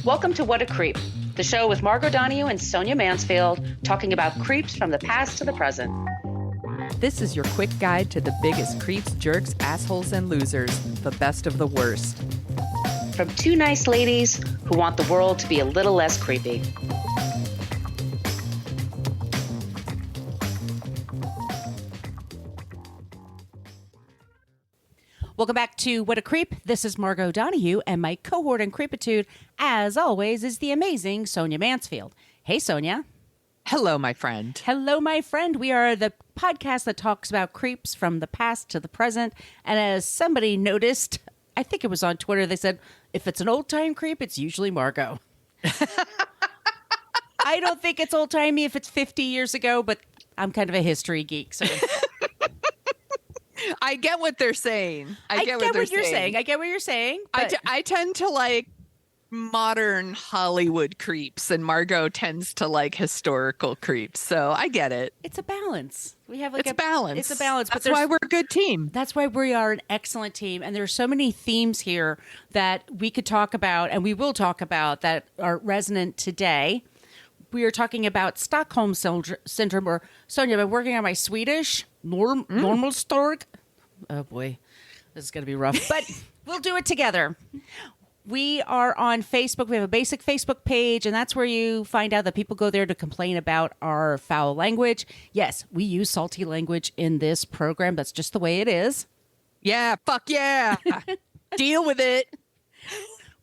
Welcome to What a Creep, the show with Margo Donahue and Sonia Mansfield talking about creeps from the past to the present. This is your quick guide to the biggest creeps, jerks, assholes, and losers, the best of the worst. From two nice ladies who want the world to be a little less creepy. Welcome back to What a Creep. This is Margo Donahue, and my cohort in creepitude, as always, is the amazing Sonia Mansfield. Hey, Sonia. Hello, my friend. Hello, my friend. We are the podcast that talks about creeps from the past to the present. And as somebody noticed, I think it was on Twitter, they said, if it's an old-time creep, it's usually Margo. I don't think it's old-timey if it's 50 years ago, but I'm kind of a history geek, so... I get what they're saying. I get what you're saying. I get what you're saying. I tend to like modern Hollywood creeps, and Margo tends to like historical creeps. So I get it. It's a balance. We have like a balance. It's a balance. That's why we're a good team. That's why we are an excellent team. And there are so many themes here that we could talk about, and we will talk about, that are resonant today. We are talking about Stockholm Syndrome, or Sonia, I've been working on my Swedish. Normal stork. Oh boy, this is going to be rough, but we'll do it together. We are on Facebook. We have a basic Facebook page, and that's where you find out that people go there to complain about our foul language. Yes, we use salty language in this program. That's just the way it is. Yeah, fuck yeah. Deal with it.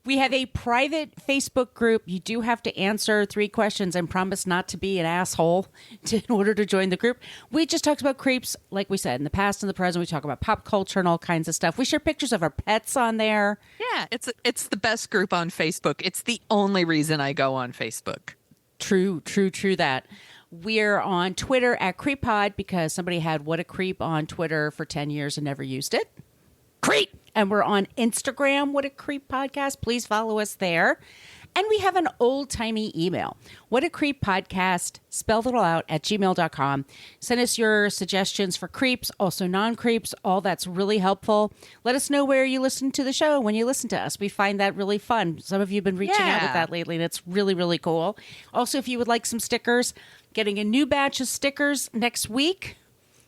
We have a private Facebook group. You do have to answer 3 questions and promise not to be an asshole in order to join the group. We just talked about creeps, like we said, in the past and the present. We talk about pop culture and all kinds of stuff. We share pictures of our pets on there. Yeah, it's the best group on Facebook. It's the only reason I go on Facebook. True that. We're on Twitter at CreepPod because somebody had What a Creep on Twitter for 10 years and never used it. Creep! And we're on Instagram, What a Creep Podcast. Please follow us there. And we have an old-timey email, whatacreeppodcast, spelled it all out, at gmail.com. Send us your suggestions for creeps, also non-creeps. All that's really helpful. Let us know where you listen to the show when you listen to us. We find that really fun. Some of you have been reaching out with that lately, and it's really, really cool. Also, if you would like some stickers, getting a new batch of stickers next week.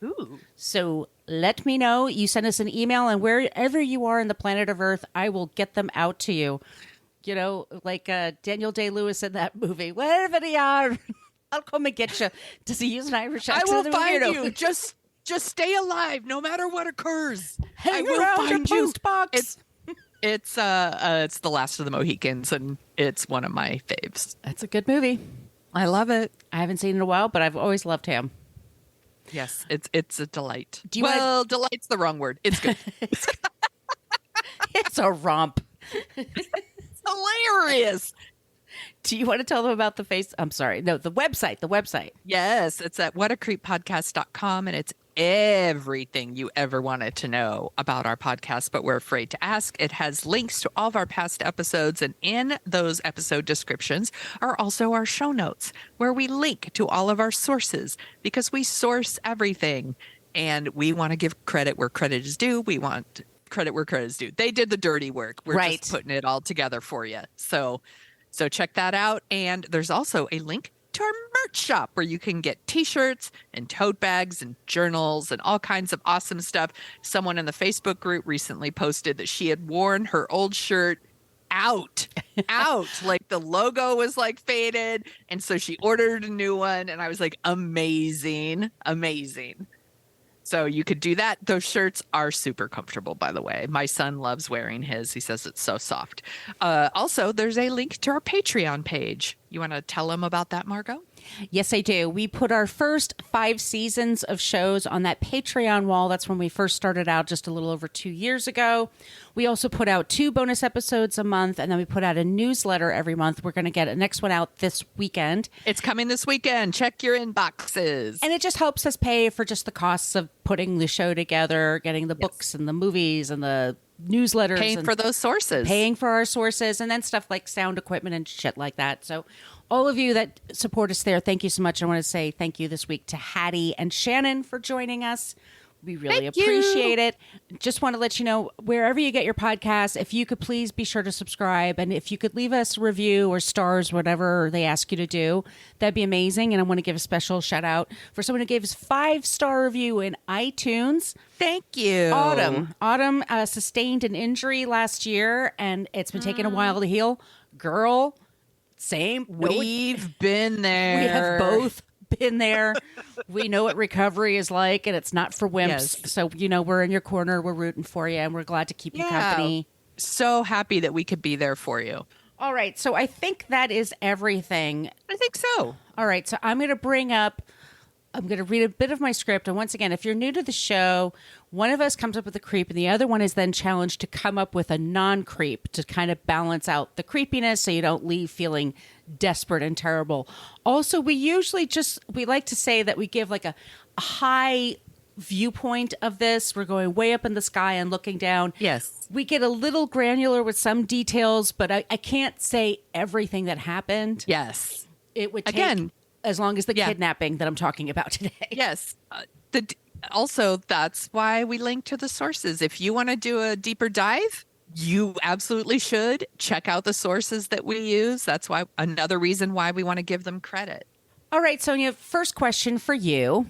Ooh. So let me know. You send us an email, and wherever you are in the planet of Earth, I will get them out to you. You know, like Daniel Day-Lewis in that movie. Wherever you are, I'll come and get you. Does he use an Irish accent? I will find you. Just stay alive, no matter what occurs. I will find you. Post box. It's The Last of the Mohicans, and it's one of my faves. That's a good movie. I love it. I haven't seen it in a while, but I've always loved him. Yes, it's a delight. Delight's the wrong word. It's good. It's a romp. It's hilarious. Do you want to tell them about the website? The website. Yes, it's at whatacreeppodcast.com, and it's everything you ever wanted to know about our podcast, but we're afraid to ask. It has links to all of our past episodes, and in those episode descriptions are also our show notes, where we link to all of our sources, because we source everything, and we want to give credit where credit is due. We want credit where credit is due. They did the dirty work. We're just putting it all together for you. So check that out. And there's also a link to our merch shop where you can get t-shirts and tote bags and journals and all kinds of awesome stuff. Someone in the Facebook group recently posted that she had worn her old shirt out like the logo was like faded, and so she ordered a new one, and I was like, amazing. So you could do that. Those shirts are super comfortable, by the way. My son loves wearing his. He says it's so soft. Also, there's a link to our Patreon page. You want to tell them about that, Margo? Yes, I do. We put our first 5 seasons of shows on that Patreon wall. That's when we first started out just a little over 2 years ago. We also put out 2 bonus episodes a month, and then we put out a newsletter every month. We're going to get a next one out this weekend. It's coming this weekend. Check your inboxes. And it just helps us pay for just the costs of putting the show together, getting the books and the movies and the newsletters. Paying for those sources. Paying for our sources, and then stuff like sound equipment and shit like that. So all of you that support us there, thank you so much. I want to say thank you this week to Hattie and Shannon for joining us. We really Thank you. appreciate it. Just want to let you know, wherever you get your podcasts, if you could please be sure to subscribe. And if you could leave us a review or stars, whatever they ask you to do, that'd be amazing. And I want to give a special shout out for someone who gave us 5-star review in iTunes. Thank you. Autumn sustained an injury last year, and it's been taking a while to heal. Girl, same. We've been there. We have both been there. We know what recovery is like, and it's not for wimps. Yes. So, we're in your corner. We're rooting for you, and we're glad to keep you company. So happy that we could be there for you. All right. So I think that is everything. I think so. All right. So I'm going to read a bit of my script. And once again, if you're new to the show, one of us comes up with a creep and the other one is then challenged to come up with a non-creep to kind of balance out the creepiness so you don't leave feeling desperate and terrible. Also, we like to say that we give like a high viewpoint of this. We're going way up in the sky and looking down. Yes. We get a little granular with some details, but I can't say everything that happened. Yes. It would take as long as the kidnapping that I'm talking about today. Yes. Also, that's why we link to the sources. If you want to do a deeper dive, you absolutely should check out the sources that we use. That's why another reason why we want to give them credit. All right, Sonia, first question for you.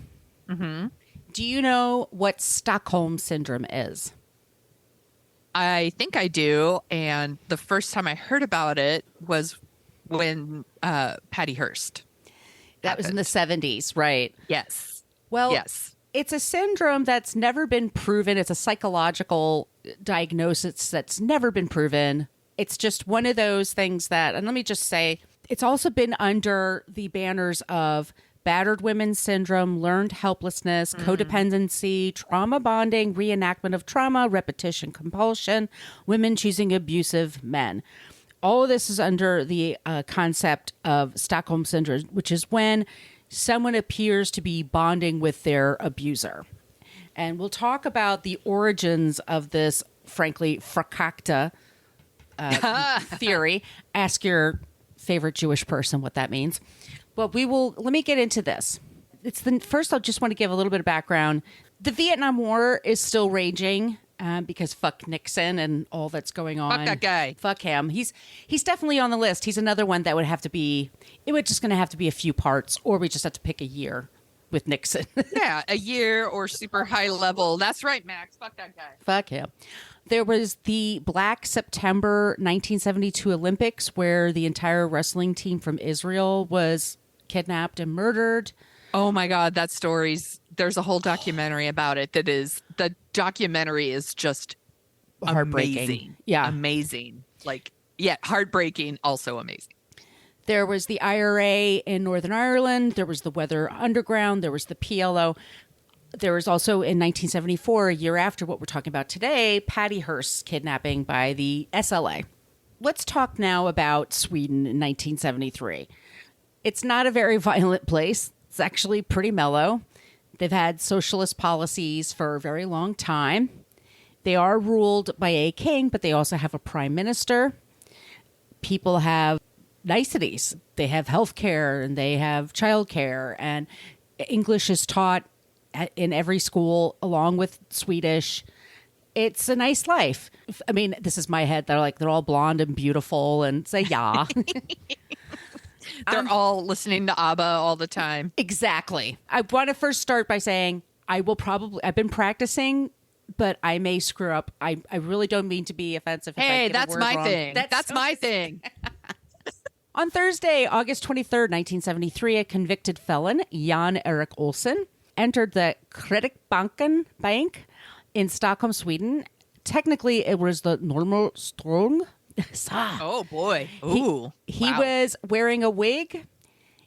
Mm-hmm. Do you know what Stockholm Syndrome is? I think I do. And the first time I heard about it was when Patty Hearst. That was in the 70s, right? Yes. Well, yes. It's a syndrome that's never been proven. It's a psychological diagnosis that's never been proven. It's just one of those things that, and let me just say, it's also been under the banners of battered women's syndrome, learned helplessness, codependency, trauma bonding, reenactment of trauma, repetition compulsion, women choosing abusive men. All of this is under the concept of Stockholm Syndrome, which is when someone appears to be bonding with their abuser. And we'll talk about the origins of this, frankly, fakakta theory. Ask your favorite Jewish person what that means. But let me get into this. First, I just want to give a little bit of background. The Vietnam War is still raging. Because fuck Nixon and all that's going on. Fuck that guy. Fuck him. He's definitely on the list. He's another one that would have to be. It would just going to have to be a few parts, or we just have to pick a year with Nixon. Yeah, a year or super high level. That's right, Max. Fuck that guy. Fuck him. There was the Black September 1972 Olympics, where the entire wrestling team from Israel was kidnapped and murdered. Oh my God, that story's. There's a whole documentary about it. The documentary is just heartbreaking. Amazing. Yeah. Amazing. Heartbreaking, also amazing. There was the IRA in Northern Ireland. There was the Weather Underground. There was the PLO. There was also in 1974, a year after what we're talking about today, Patty Hearst's kidnapping by the SLA. Let's talk now about Sweden in 1973. It's not a very violent place. It's actually pretty mellow. They've had socialist policies for a very long time. They are ruled by a king, but they also have a prime minister. People have niceties. They have health care and they have child care, and English is taught in every school along with Swedish. It's a nice life. I mean, this is my head. They're all blonde and beautiful and say, yeah. They're all listening to ABBA all the time. Exactly. I want to first start by saying I've been practicing, but I may screw up. I really don't mean to be offensive. Hey, that's my thing. That's my thing. On Thursday, August 23rd, 1973, a convicted felon, Jan Erik Ollson, entered the Kreditbanken Bank in Stockholm, Sweden. Technically, it was the Normal Strong. Oh, boy. Ooh. He wow. was wearing a wig.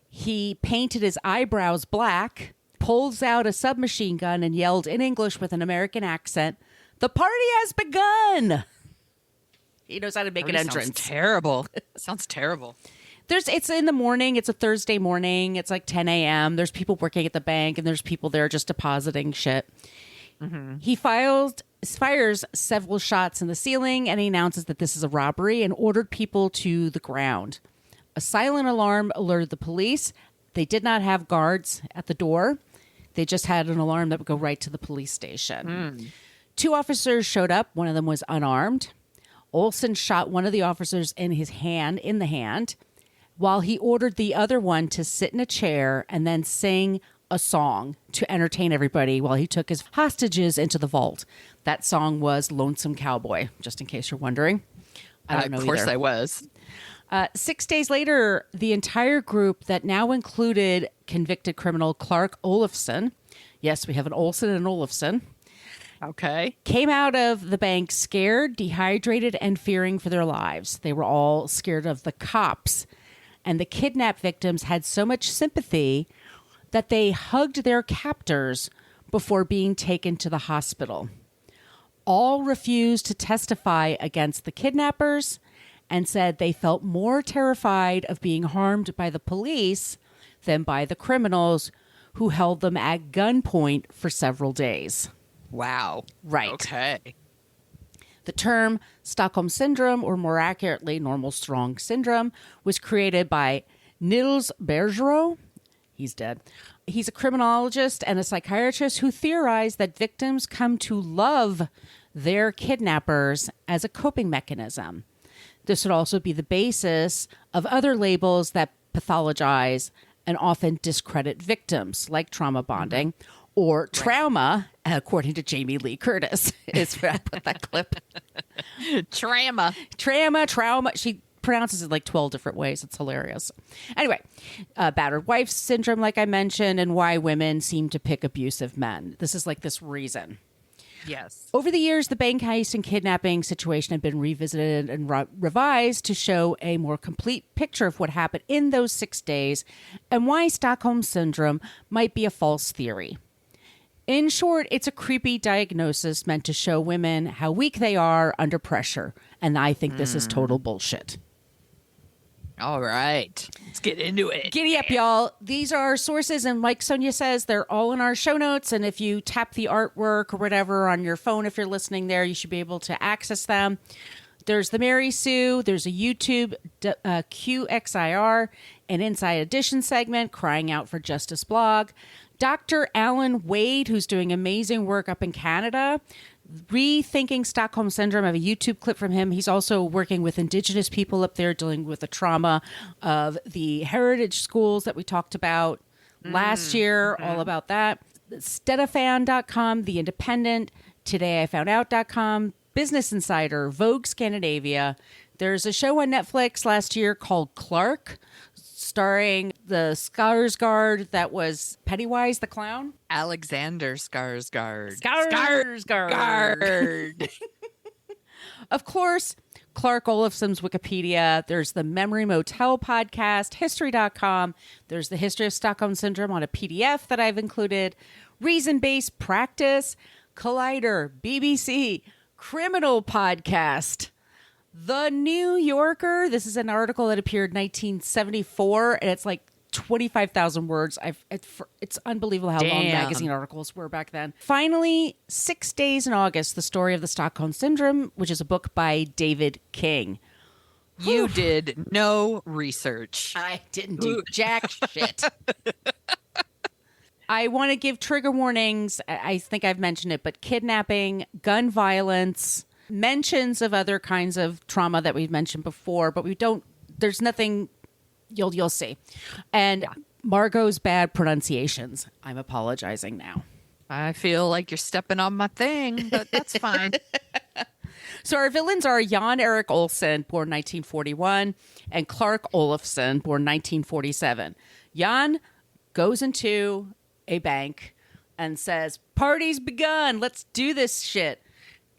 He painted his eyebrows black, pulls out a submachine gun, and yelled in English with an American accent, "The party has begun!" He knows how to make an entrance. Sounds terrible. Sounds terrible. It's in the morning. It's a Thursday morning. It's like 10 a.m. There's people working at the bank, and there's people there just depositing shit. Mm-hmm. He fires several shots in the ceiling, and he announces that this is a robbery and ordered people to the ground. A silent alarm alerted the police. They did not have guards at the door. They just had an alarm that would go right to the police station. 2 officers showed up. One of them was unarmed. Ollson shot one of the officers in the hand, while he ordered the other one to sit in a chair and then sing a song to entertain everybody while he took his hostages into the vault. That song was Lonesome Cowboy, just in case you're wondering. I don't know Of course either. I was. 6 days later, the entire group that now included convicted criminal Clark Ollson, yes, we have an Ollson and Ollson, Okay. came out of the bank scared, dehydrated, and fearing for their lives. They were all scared of the cops. And the kidnapped victims had so much sympathy that they hugged their captors before being taken to the hospital. All refused to testify against the kidnappers and said they felt more terrified of being harmed by the police than by the criminals who held them at gunpoint for several days. Wow. Right. Okay. The term Stockholm Syndrome, or more accurately, Normal Strong Syndrome, was created by Nils Bergerud. He's dead. He's a criminologist and a psychiatrist who theorized that victims come to love their kidnappers as a coping mechanism. This would also be the basis of other labels that pathologize and often discredit victims, like trauma bonding or trauma, according to Jaycee Lee Curtis. Is where I put that clip. Trauma. Trauma. She pronounces it like 12 different ways. It's hilarious. Anyway, battered wife syndrome, like I mentioned, and why women seem to pick abusive men. This is like this reason. Yes. Over the years, the bank heist and kidnapping situation had been revisited and revised to show a more complete picture of what happened in those 6 days and why Stockholm Syndrome might be a false theory. In short, it's a creepy diagnosis meant to show women how weak they are under pressure. And I think this is total bullshit. All right. Let's get into it. Giddy up, y'all. These are our sources, and like Sonia says, they're all in our show notes. And if you tap the artwork or whatever on your phone, if you're listening there, you should be able to access them. There's the Mary Sue. There's a YouTube QXIR, an Inside Edition segment, Crying Out for Justice blog. Dr. Alan Wade, who's doing amazing work up in Canada, Rethinking Stockholm Syndrome. I have a YouTube clip from him. He's also working with Indigenous people up there, dealing with the trauma of the heritage schools that we talked about last year, all about that. Steadafan.com, The Independent, TodayIFoundOut.com, Business Insider, Vogue Scandinavia. There's a show on Netflix last year called Clark, starring the Skarsgård that was Pennywise the Clown. Alexander Skarsgård. Skarsgård. Of course, Clark Olofsson's Wikipedia. There's the Memory Motel podcast, History.com. There's the History of Stockholm Syndrome on a PDF that I've included. Reason-Based Practice, Collider, BBC, Criminal Podcast. The New Yorker. This is an article that appeared 1974, and it's like 25,000 words. It's unbelievable how long magazine articles were back then. Finally, 6 Days in August, The Story of the Stockholm Syndrome, which is a book by David King. You did no research. I didn't do jack shit. I want to give trigger warnings. I think I've mentioned it, but kidnapping, gun violence, mentions of other kinds of trauma that we've mentioned before, but there's nothing you'll see. And Margo's bad pronunciations. I'm apologizing now. I feel like you're stepping on my thing, but that's fine. So our villains are Jan Erik Ollson, born 1941, and Clark Olofsson, born 1947. Jan goes into a bank and says, "Party's begun. Let's do this shit."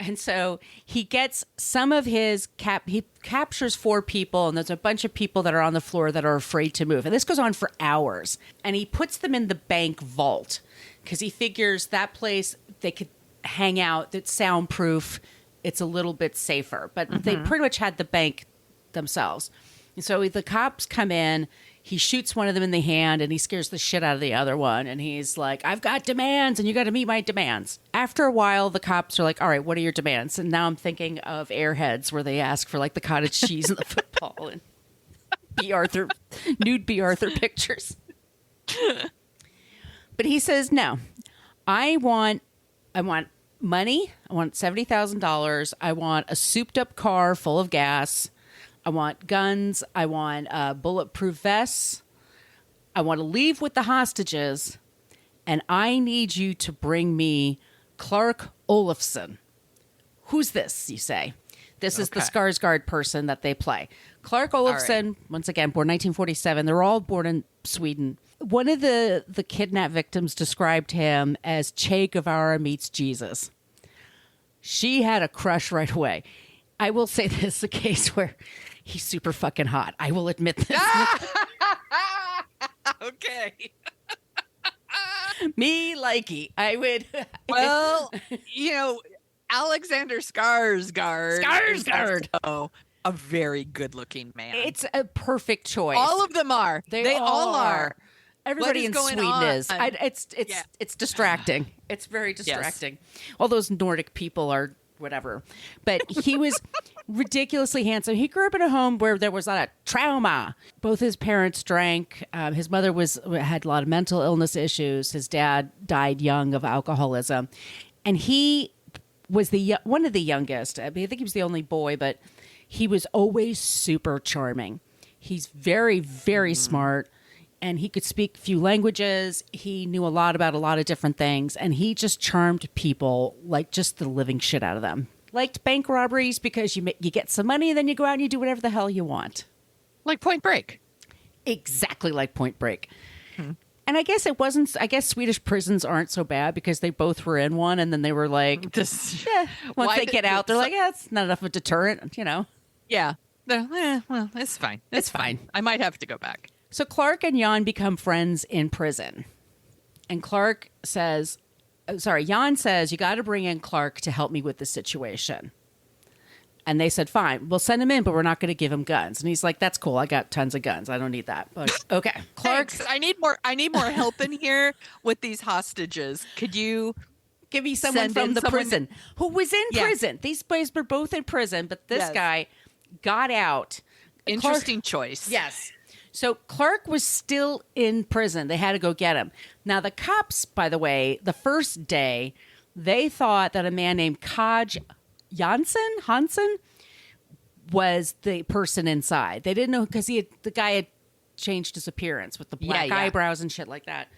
And so he gets some of his he captures 4 people, and there's a bunch of people that are on the floor that are afraid to move. And this goes on for hours. And he puts them in the bank vault because he figures that place they could hang out, that's soundproof. It's a little bit safer. But they pretty much had the bank themselves. And so the cops come in. He shoots one of them in the hand, and he scares the shit out of the other one. And he's like, "I've got demands, and you got to meet my demands." After a while, the cops are like, "All right, what are your demands?" And now I'm thinking of Airheads, where they ask for like the cottage cheese and the football and nude B. Arthur pictures. But he says, "No, I want money. I want $70,000. I want a souped up car full of gas. I want guns. I want bulletproof vests. I want to leave with the hostages. And I need you to bring me Clark Ollson. Who's this, you say? This is the Skarsgård person that they play. Clark Ollson, once again, born 1947. They're all born in Sweden. One of the kidnap victims described him as Che Guevara meets Jesus. She had a crush right away. I will say this is a case where he's super fucking hot. I will admit this. Okay. Me likey. I would. Well, Alexander Skarsgård. Oh, a very good-looking man. It's a perfect choice. All of them are. They all are. Everybody in Sweden is. It's distracting. It's very distracting. Yes. All those Nordic people are whatever. But he was ridiculously handsome. He grew up in a home where there was a lot of trauma. Both his parents drank. His mother had a lot of mental illness issues. His dad died young of alcoholism. And he was one of the youngest. I mean, I think he was the only boy, but he was always super charming. He's very, very smart. And he could speak a few languages. He knew a lot about a lot of different things. And he just charmed people like just the living shit out of them. Liked bank robberies because you get some money and then you go out and you do whatever the hell you want. Like Point Break. Exactly like Point Break. And I guess Swedish prisons aren't so bad because they both were in one. And then they were like, once they get out, they're like, it's not enough of a deterrent, Yeah. Well, it's fine. It's fine. I might have to go back. So Clark and Jan become friends in prison. And Jan says, you got to bring in Clark to help me with the situation. And they said, fine, we'll send him in, but we're not going to give him guns. And he's like, that's cool. I got tons of guns. I don't need that. But okay. Clark, I need more help in here with these hostages. Could you give me someone from the prison who was in prison? These boys were both in prison, but this guy got out. Interesting choice. Yes. So Clark was still in prison. They had to go get him. Now, the cops, by the way, the first day, they thought that a man named Kaj Hansen was the person inside. They didn't know because the guy had changed his appearance with the black eyebrows and shit like that.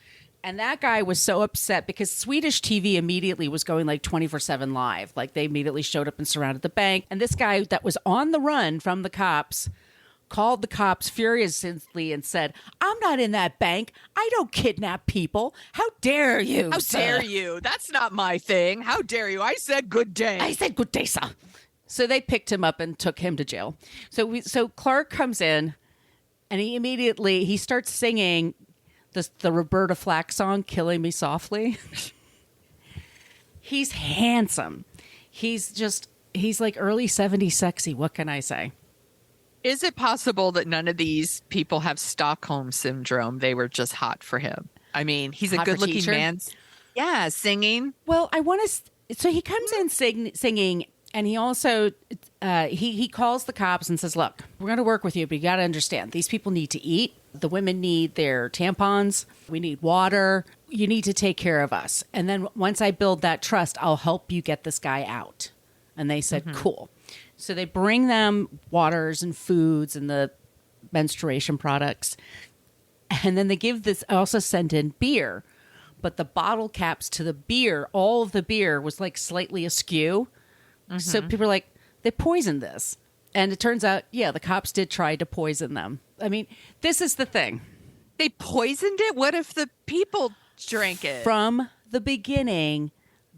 And that guy was so upset because Swedish TV immediately was going like 24/7 live. Like they immediately showed up and surrounded the bank. And this guy that was on the run from the cops called the cops furiously and said, I'm not in that bank. I don't kidnap people. How dare you? How dare you? That's not my thing. How dare you? I said good day. I said good day, sir. So they picked him up and took him to jail. So Clark comes in and he starts singing the Roberta Flack song, Killing Me Softly. He's handsome. He's like early 70s sexy. What can I say? Is it possible that none of these people have Stockholm Syndrome? They were just hot for him. I mean, he's a good-looking man. Yeah, singing. Well, so he comes in singing, and he also he calls the cops and says, look, we're going to work with you, but you got to understand, these people need to eat. The women need their tampons. We need water. You need to take care of us. And then once I build that trust, I'll help you get this guy out. And they said, cool. So they bring them waters and foods and the menstruation products. And then they also send in beer. But the bottle caps to the beer, all of the beer was like slightly askew. So people are like, they poisoned this. And it turns out, the cops did try to poison them. I mean, this is the thing. They poisoned it? What if the people drank it? From the beginning,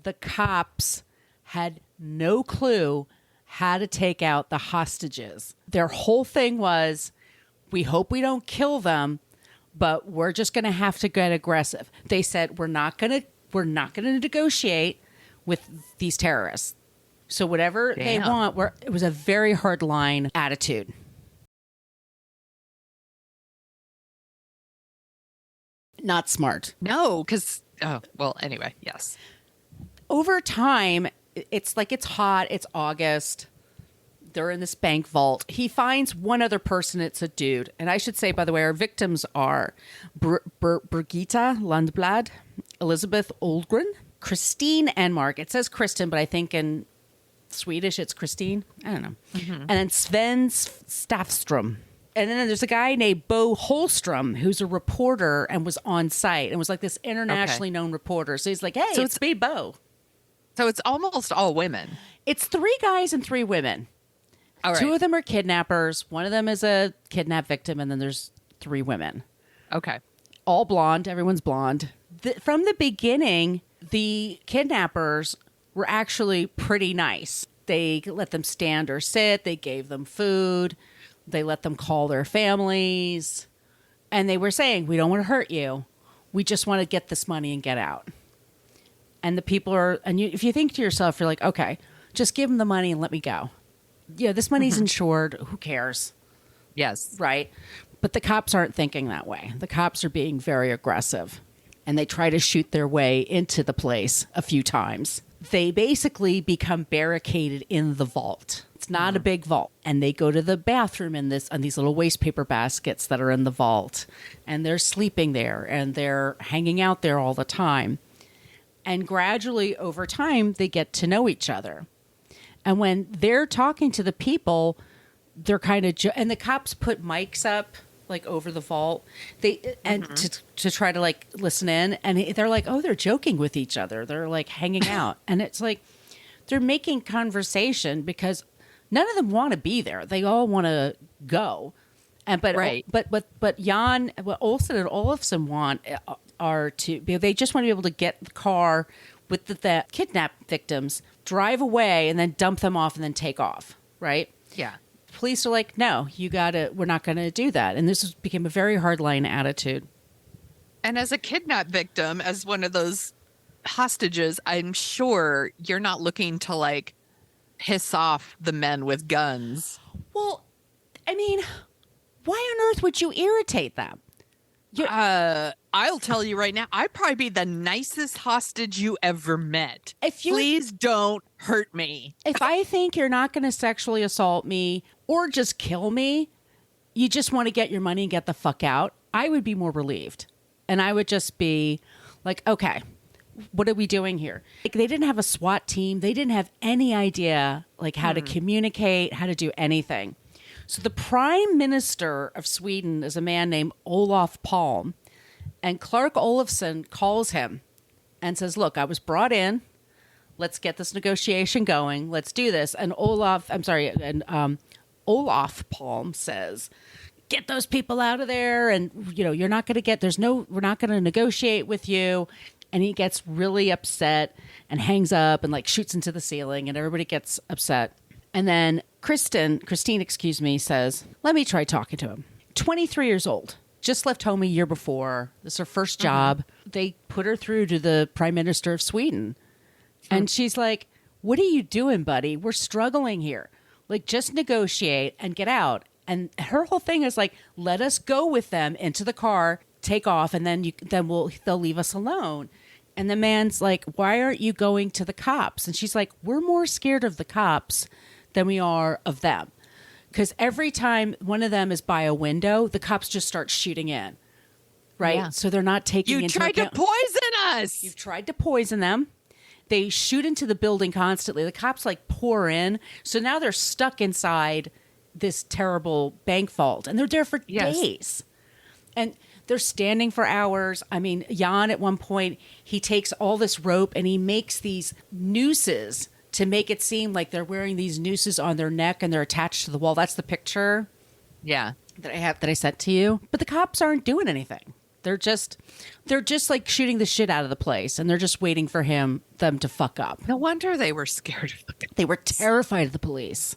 the cops had no clue how to take out the hostages. Their whole thing was, we hope we don't kill them, but we're just going to have to get aggressive. They said, we're not going to negotiate with these terrorists. So whatever they want, it was a very hard line attitude. Not smart. No, because, anyway, yes. Over time, it's hot. It's August. They're in this bank vault. He finds one other person. It's a dude. And I should say, by the way, our victims are Birgitta Lundblad Elizabeth Oldgren, Christine Enmark. It says Kristen, but I think in Swedish it's Christine. I don't know. And then Sven Staffstrom. And then there's a guy named Bo Holstrom who's a reporter and was on site and was like this internationally known reporter. So he's like, hey, it's me, Bo. So it's almost all women. It's 3 guys and 3 women. All right. 2 of them are kidnappers. One of them is a kidnap victim. And then there's 3 women. Okay. All blonde. Everyone's blonde. From the beginning, the kidnappers were actually pretty nice. They let them stand or sit. They gave them food. They let them call their families. And they were saying, we don't want to hurt you. We just want to get this money and get out. And the people are, and if you think to yourself, you're like, okay, just give them the money and let me go. Yeah, this money's insured. Who cares? Yes. Right. But the cops aren't thinking that way. The cops are being very aggressive. And they try to shoot their way into the place a few times. They basically become barricaded in the vault. It's not a big vault. And they go to the bathroom on these little waste paper baskets that are in the vault. And they're sleeping there and they're hanging out there all the time. And gradually over time, they get to know each other. And when they're talking to the people, they're kind of, and the cops put mics up like over the vault. To try to like listen in, and they're like, oh, they're joking with each other. They're like hanging out, and it's like they're making conversation because none of them want to be there. They all want to go, but Jan, what Ollson and Olofsson want are they just want to be able to get the car with the kidnap victims, drive away, and then dump them off, and then take off. Right? Yeah. Police are like, no, we're not going to do that. And this became a very hardline attitude. And as a kidnap victim, as one of those hostages, I'm sure you're not looking to like piss off the men with guns. Well, I mean, why on earth would you irritate them? I'll tell you right now, I'd probably be the nicest hostage you ever met. Please don't hurt me. If I think you're not going to sexually assault me or just kill me, you just want to get your money and get the fuck out, I would be more relieved. And I would just be like, okay, what are we doing here? Like, they didn't have a SWAT team. They didn't have any idea like how to communicate, how to do anything. So the prime minister of Sweden is a man named Olof Palme. And Clark Olofsson calls him and says, look, I was brought in. Let's get this negotiation going. Let's do this. And Olaf Palme says, get those people out of there. And, you're not going to we're not going to negotiate with you. And he gets really upset and hangs up and like shoots into the ceiling and everybody gets upset. And then Christine, says, let me try talking to him. 23 years old. Just left home a year before. This is her first job. They put her through to the Prime Minister of Sweden. And she's like, what are you doing, buddy? We're struggling here. Like, just negotiate and get out. And her whole thing is like, let us go with them into the car, take off, and then they'll leave us alone. And the man's like, why aren't you going to the cops? And she's like, we're more scared of the cops than we are of them. Because every time one of them is by a window, the cops just start shooting in. Right? Yeah. So they're not taking into account. You tried to poison us. You've tried to poison them. They shoot into the building constantly. The cops like pour in. So now they're stuck inside this terrible bank vault. And they're there for days. And they're standing for hours. I mean, Jan, at one point, he takes all this rope and he makes these nooses to make it seem like they're wearing these nooses on their neck and they're attached to the wall. That's the picture. Yeah. That I sent to you. But the cops aren't doing anything. They're just like shooting the shit out of the place and they're just waiting for them to fuck up. No wonder they were scared of them. They were terrified of the police.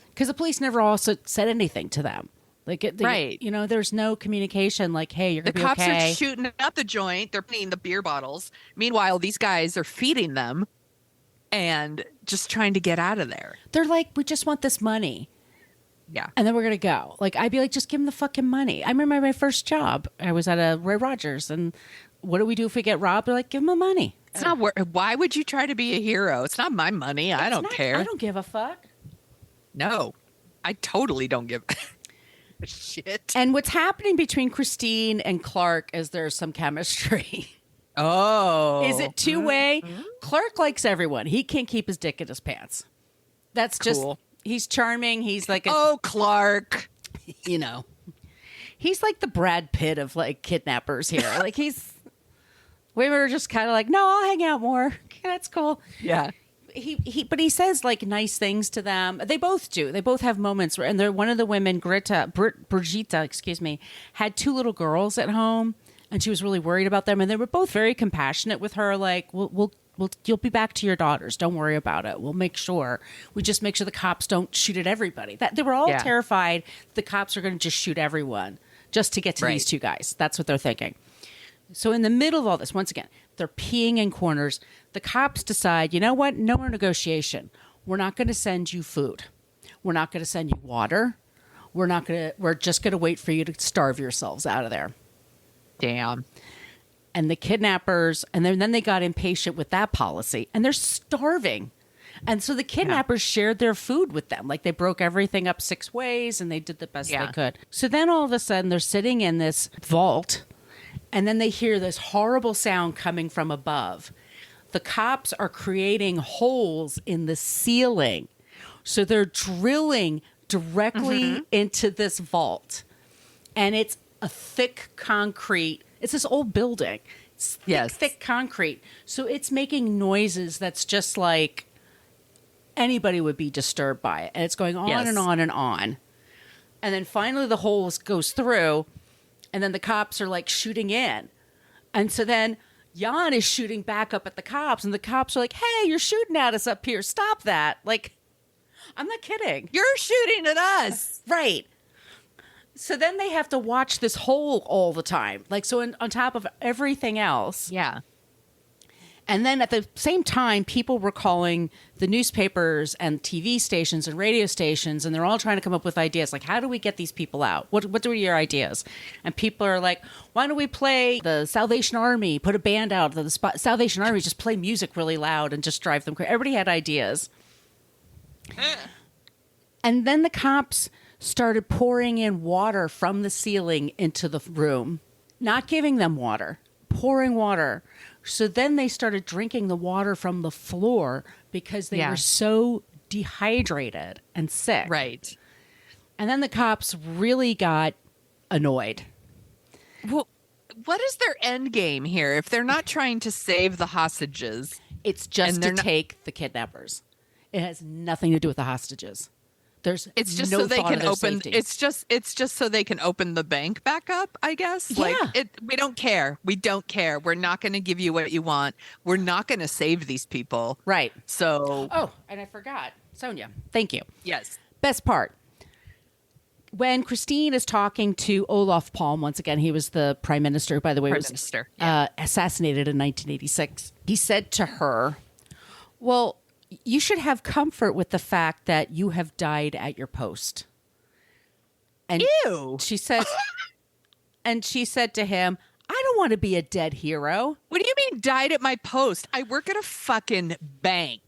Because the police never also said anything to them. Like, right. There's no communication like, hey, you're going to be okay. The cops are shooting up the joint. They're putting the beer bottles. Meanwhile, these guys are feeding them and just trying to get out of there. They're like, we just want this money. Yeah. And then we're going to go. Like, I'd be like, just give them the fucking money. I remember my first job. I was at a Roy Rogers. And what do we do if we get robbed? They're like, give them the money. It's not why would you try to be a hero? It's not my money. I don't care. I don't give a fuck. No, I totally don't give a shit. And what's happening between Christine and Clark is there's some chemistry. Oh. Is it two-way? Clark likes everyone. He can't keep his dick in his pants. That's just, Cool. he's charming. He's like, Oh, Clark. you know, he's like the Brad Pitt of like kidnappers here. Like women are just kind of like, no, I'll hang out more. That's cool. Yeah. But he says like nice things to them. They both do. They both have moments where, and they're one of the women, Brigitte, excuse me, had two little girls at home, and she was really worried about them, and they were both very compassionate with her. Like, you'll be back to your daughters. Don't worry about it. We'll make sure. We just make sure the cops don't shoot at everybody. That they were all terrified the cops are going to just shoot everyone just to get to these two guys. That's what they're thinking. So in the middle of all this, once again, they're peeing in corners. The cops decide, you know what? No more negotiation. We're not going to send you food. We're not going to send you water. We're just going to wait for you to starve yourselves out of there. Damn. And the kidnappers, and then they got impatient with that policy, and they're starving. And so the kidnappers shared their food with them. Like they broke everything up 6 ways, and they did the best they could. So then all of a sudden they're sitting in this vault, and then they hear this horrible sound coming from above. The cops are creating holes in the ceiling. So they're drilling directly into this vault. And it's a thick concrete. It's this old building. It's thick concrete. So it's making noises that's just like anybody would be disturbed by it. And it's going on and on and on. And then finally the hole goes through. And then the cops are like shooting in. And so then Jan is shooting back up at the cops. And the cops are like, hey, you're shooting at us up here. Stop that. Like, I'm not kidding. You're shooting at us. Right. So then they have to watch this hole all the time. Like, so on top of everything else. Yeah. And then at the same time, people were calling the newspapers and TV stations and radio stations, and they're all trying to come up with ideas. Like, how do we get these people out? What are your ideas? And people are like, why don't we play the Salvation Army, put a band out, the Salvation Army, just play music really loud and just drive them crazy. Everybody had ideas. And then the cops started pouring in water from the ceiling into the room, not giving them water, pouring water. So then they started drinking the water from the floor because they were so dehydrated and sick. Right. And then the cops really got annoyed. Well, what is their end game here if they're not trying to save the hostages? It's just to take the kidnappers. It has nothing to do with the hostages. It's just no so they thought can of their open. safety. It's just so they can open the bank back up. I guess. Like we don't care. We don't care. We're not going to give you what you want. We're not going to save these people. Right. So. Oh, and I forgot, Sonia. Thank you. Yes. Best part. When Christine is talking to Olof Palme, once again, he was the prime minister, by the way, assassinated in 1986. He said to her, well, you should have comfort with the fact that you have died at your post. And Ew. She said to him, I don't want to be a dead hero. What do you mean died at my post? I work at a fucking bank.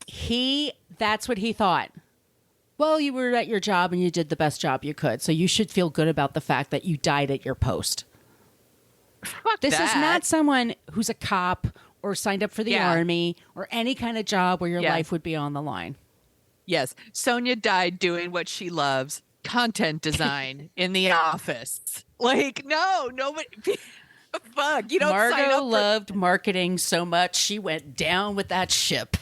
That's what he thought. Well, you were at your job and you did the best job you could. So you should feel good about the fact that you died at your post. This is not someone who's a cop or signed up for the army or any kind of job where your life would be on the line. Yes. Sonia died doing what she loves, content design in the office. Like, nobody. Fuck. You don't sign up Margo loved marketing so much, she went down with that ship.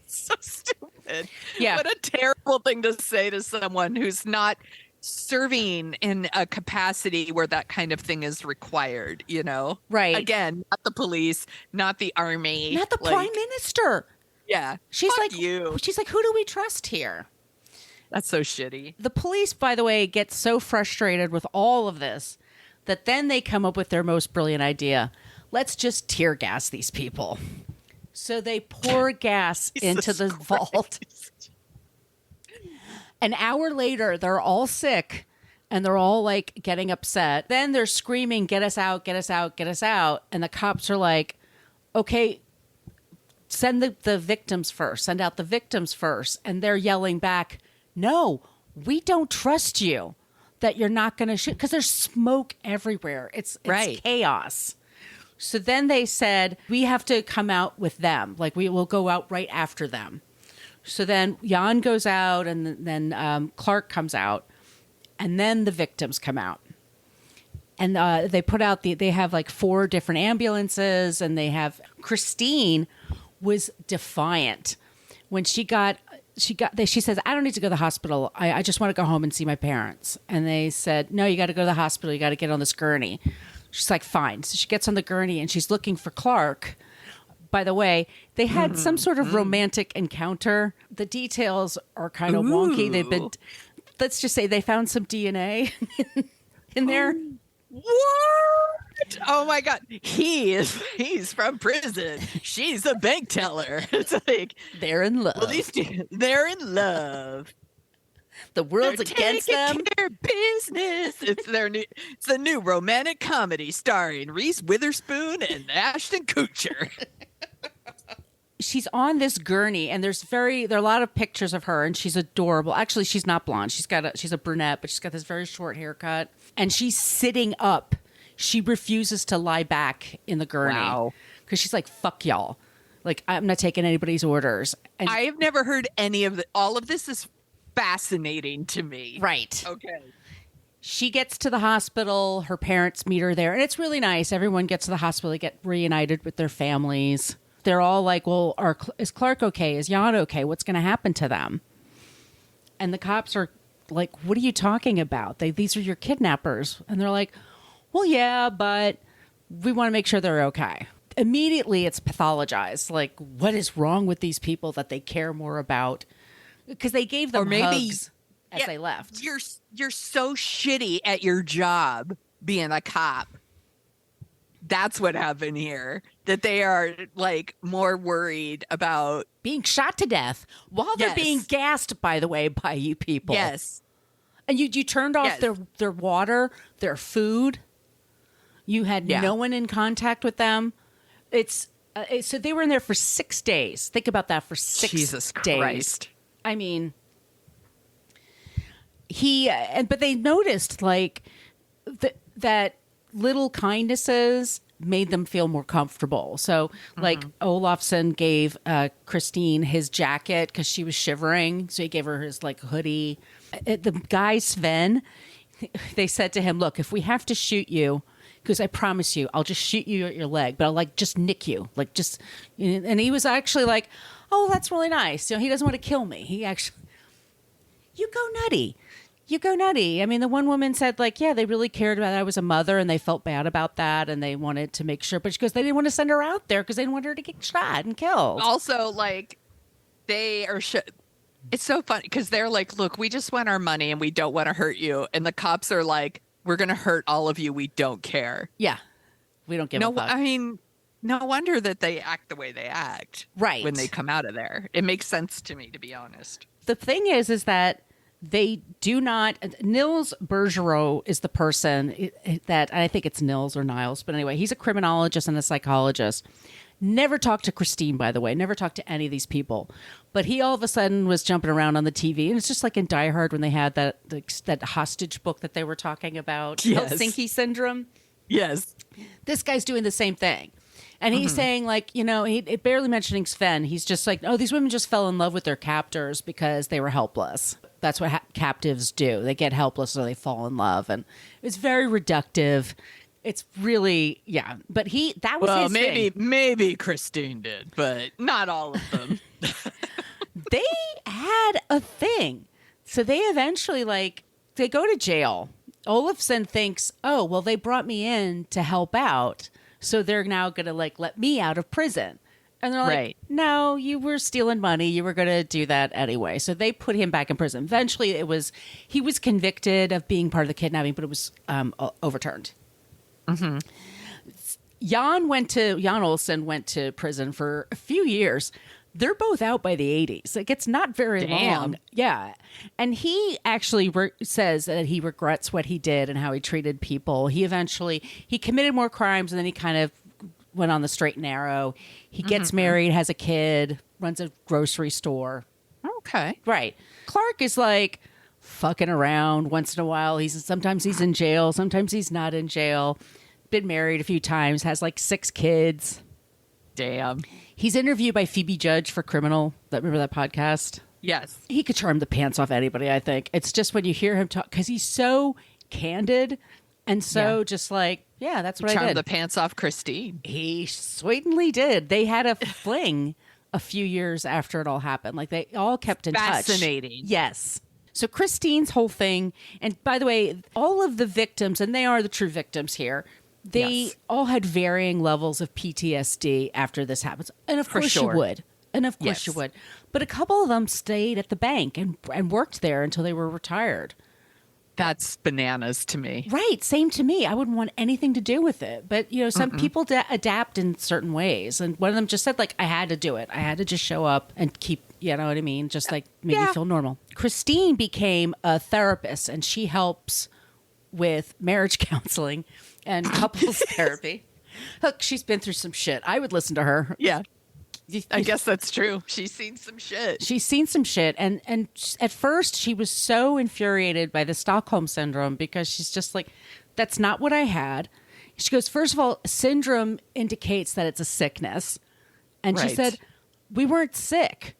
So stupid. Yeah. What a terrible thing to say to someone who's not serving in a capacity where that kind of thing is required, you know? Right. Again, not the police, not the army. Not the prime minister. Yeah. She's Fuck like, you. She's like, who do we trust here? That's so shitty. The police, by the way, get so frustrated with all of this that then they come up with their most brilliant idea. Let's just tear gas these people. So they pour gas into the vault. An hour later, they're all sick and they're all like getting upset. Then they're screaming, get us out, get us out, get us out. And the cops are like, okay, send the victims first, send out the victims first. And they're yelling back, no, we don't trust you that you're not going to shoot because there's smoke everywhere. It's chaos. So then they said, we have to come out with them. Like, we will go out right after them. So then Jan goes out, and then Clark comes out, and then the victims come out. And they put out they have like 4 different ambulances, and they have Christine was defiant when she says, I don't need to go to the hospital. I just want to go home and see my parents. And they said, no, you got to go to the hospital. You got to get on this gurney. She's like, fine. So she gets on the gurney and she's looking for Clark. By the way, they had some sort of romantic encounter. The details are kind of wonky. They've been, let's just say they found some DNA in there. What? Oh my God. He's from prison. She's a bank teller. It's like they're in love. Well, they're in love. The world's against them. Their business. It's the new romantic comedy starring Reese Witherspoon and Ashton Kutcher. She's on this gurney, and there are a lot of pictures of her, and she's adorable. Actually, she's not blonde. She's a brunette, but she's got this very short haircut, and she's sitting up. She refuses to lie back in the gurney. Wow. Because she's like, fuck y'all. Like, I'm not taking anybody's orders. And I have never heard any of all of this is fascinating to me. Right. Okay. She gets to the hospital. Her parents meet her there, and it's really nice. Everyone gets to the hospital. They get reunited with their families. They're all like, well, is Clark okay? Is Jan okay? What's going to happen to them? And the cops are like, what are you talking about? These are your kidnappers. And they're like, well, yeah, but we want to make sure they're okay. Immediately, it's pathologized. Like, what is wrong with these people that they care more about? Because they gave them hugs as they left. You're so shitty at your job being a cop. That's what happened here. That they are like more worried about being shot to death while they're being gassed, by the way, by you people. Yes. And you turned off their water, their food. You had no one in contact with them. So they were in there for 6 days. Think about that, for 6 days. Jesus Christ. I mean, but they noticed like that little kindnesses made them feel more comfortable. So like Ollson gave Christine his jacket because she was shivering. So he gave her his like hoodie. The guy, Sven, they said to him, look, if we have to shoot you, because I promise you, I'll just shoot you at your leg, but I'll like just nick you. Like just, and he was actually like, oh, that's really nice. He doesn't want to kill me. He actually, you go nutty. You go nutty. I mean, the one woman said, like, yeah, they really cared about it. I was a mother, and they felt bad about that, and they wanted to make sure. But she goes, they didn't want to send her out there because they didn't want her to get shot and killed. Also, like, they are. It's so funny because they're like, look, we just want our money, and we don't want to hurt you. And the cops are like, we're going to hurt all of you. We don't care. Yeah, we don't give a fuck. I mean, no wonder that they act the way they act. Right. When they come out of there, it makes sense to me, to be honest. The thing is that. They do not. Nils Bergeron is the person that, I think it's Nils or Niles, but anyway, he's a criminologist and a psychologist. Never talked to Christine, by the way. Never talked to any of these people. But he all of a sudden was jumping around on the TV, and it's just like in Die Hard when they had that hostage book that they were talking about, Helsinki Syndrome. Yes, this guy's doing the same thing. And he's saying, like, he barely mentioning Sven. He's just like, oh, these women just fell in love with their captors because they were helpless. That's what captives do. They get helpless, so they fall in love. And it's very reductive. It's really, yeah. But that was his thing. Maybe Christine did, but not all of them. They had a thing. So they eventually, they go to jail. Olofsson thinks, oh, well, they brought me in to help out. So they're now going to, let me out of prison. And they're like, no, you were stealing money. You were going to do that anyway. So they put him back in prison. Eventually, he was convicted of being part of the kidnapping, but it was overturned. Mm-hmm. Jan Ollson went to prison for a few years. They're both out by the 80s. It's not very long. Yeah. And he actually says that he regrets what he did and how he treated people. He committed more crimes, and then he kind of went on the straight and narrow. He gets married, has a kid, runs a grocery store. Okay. Right. Clark is fucking around once in a while. Sometimes he's in jail. Sometimes he's not in jail. been married a few times, has like 6 kids. Damn. He's interviewed by Phoebe Judge for Criminal. Remember that podcast? Yes. He could charm the pants off anybody, I think. It's just when you hear him talk, because he's so candid and so just like, yeah, that's what I did. Charm the pants off Christine. He certainly did. They had a fling a few years after it all happened. Like they all kept in touch. Fascinating. Yes. So Christine's whole thing, and by the way, all of the victims, and they are the true victims here, they all had varying levels of PTSD after this happens. And of course you would. And of course you would. But a couple of them stayed at the bank and worked there until they were retired. That's bananas to me. Right. Same to me. I wouldn't want anything to do with it. But, you know, some people adapt in certain ways. And one of them just said, like, I had to do it. I had to just show up and keep, you know what I mean? Just like make me feel normal. Christine became a therapist, and she helps with marriage counseling and couples therapy. Look, she's been through some shit. I would listen to her. Yeah. I guess that's true. She's seen some shit. She's seen some shit. And at first she was so infuriated by the Stockholm Syndrome because she's just like, that's not what I had. She goes, first of all, syndrome indicates that it's a sickness. And she said, we weren't sick.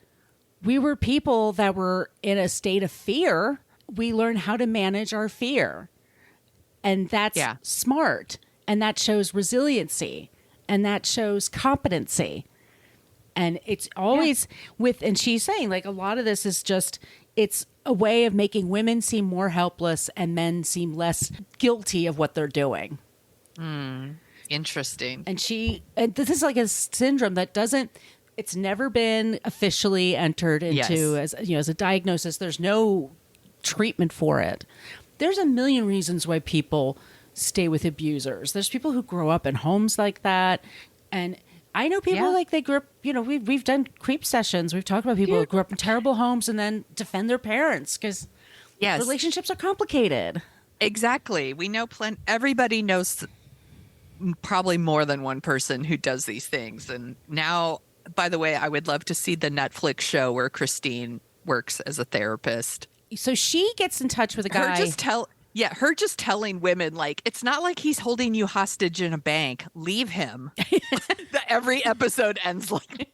We were people that were in a state of fear. We learned how to manage our fear. And that's smart. And that shows resiliency. And that shows competency. And it's always and she's saying, like, a lot of this is just, it's a way of making women seem more helpless and men seem less guilty of what they're doing. Interesting. And this is like a syndrome that it's never been officially entered into as a diagnosis. There's no treatment for it. There's a million reasons why people stay with abusers. There's people who grow up in homes like that. And I know people like they grew up, you know, we've done creep sessions. We've talked about people who grew up in terrible homes and then defend their parents because relationships are complicated. Exactly. We know everybody knows probably more than one person who does these things. And now, by the way, I would love to see the Netflix show where Christine works as a therapist. So she gets in touch with a guy. Her just telling women, like, it's not like he's holding you hostage in a bank. Leave him. Every episode ends like,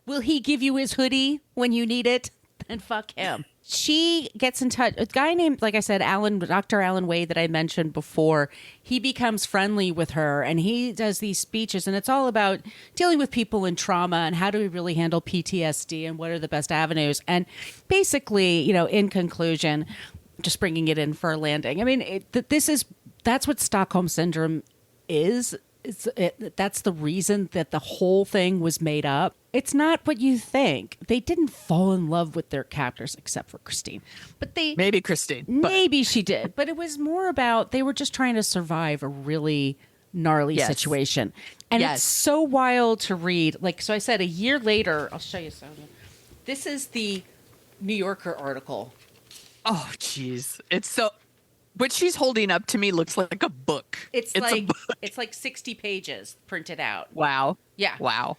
will he give you his hoodie when you need it? Then fuck him. She gets in touch. A guy named, like I said, Dr. Alan Wade that I mentioned before. He becomes friendly with her, and he does these speeches, and it's all about dealing with people in trauma and how do we really handle PTSD and what are the best avenues. And basically, you know, in conclusion, just bringing it in for a landing. I mean, that's what Stockholm Syndrome is. That's the reason that the whole thing was made up. It's not what you think. They didn't fall in love with their captors, except for Christine. But maybe Christine. Maybe she did. But it was more about they were just trying to survive a really gnarly situation. And it's so wild to read. Like, so I said a year later, I'll show you something. This is the New Yorker article. Oh, jeez. It's so... What she's holding up to me looks like a book. It's like 60 pages printed out. Wow. Yeah. Wow.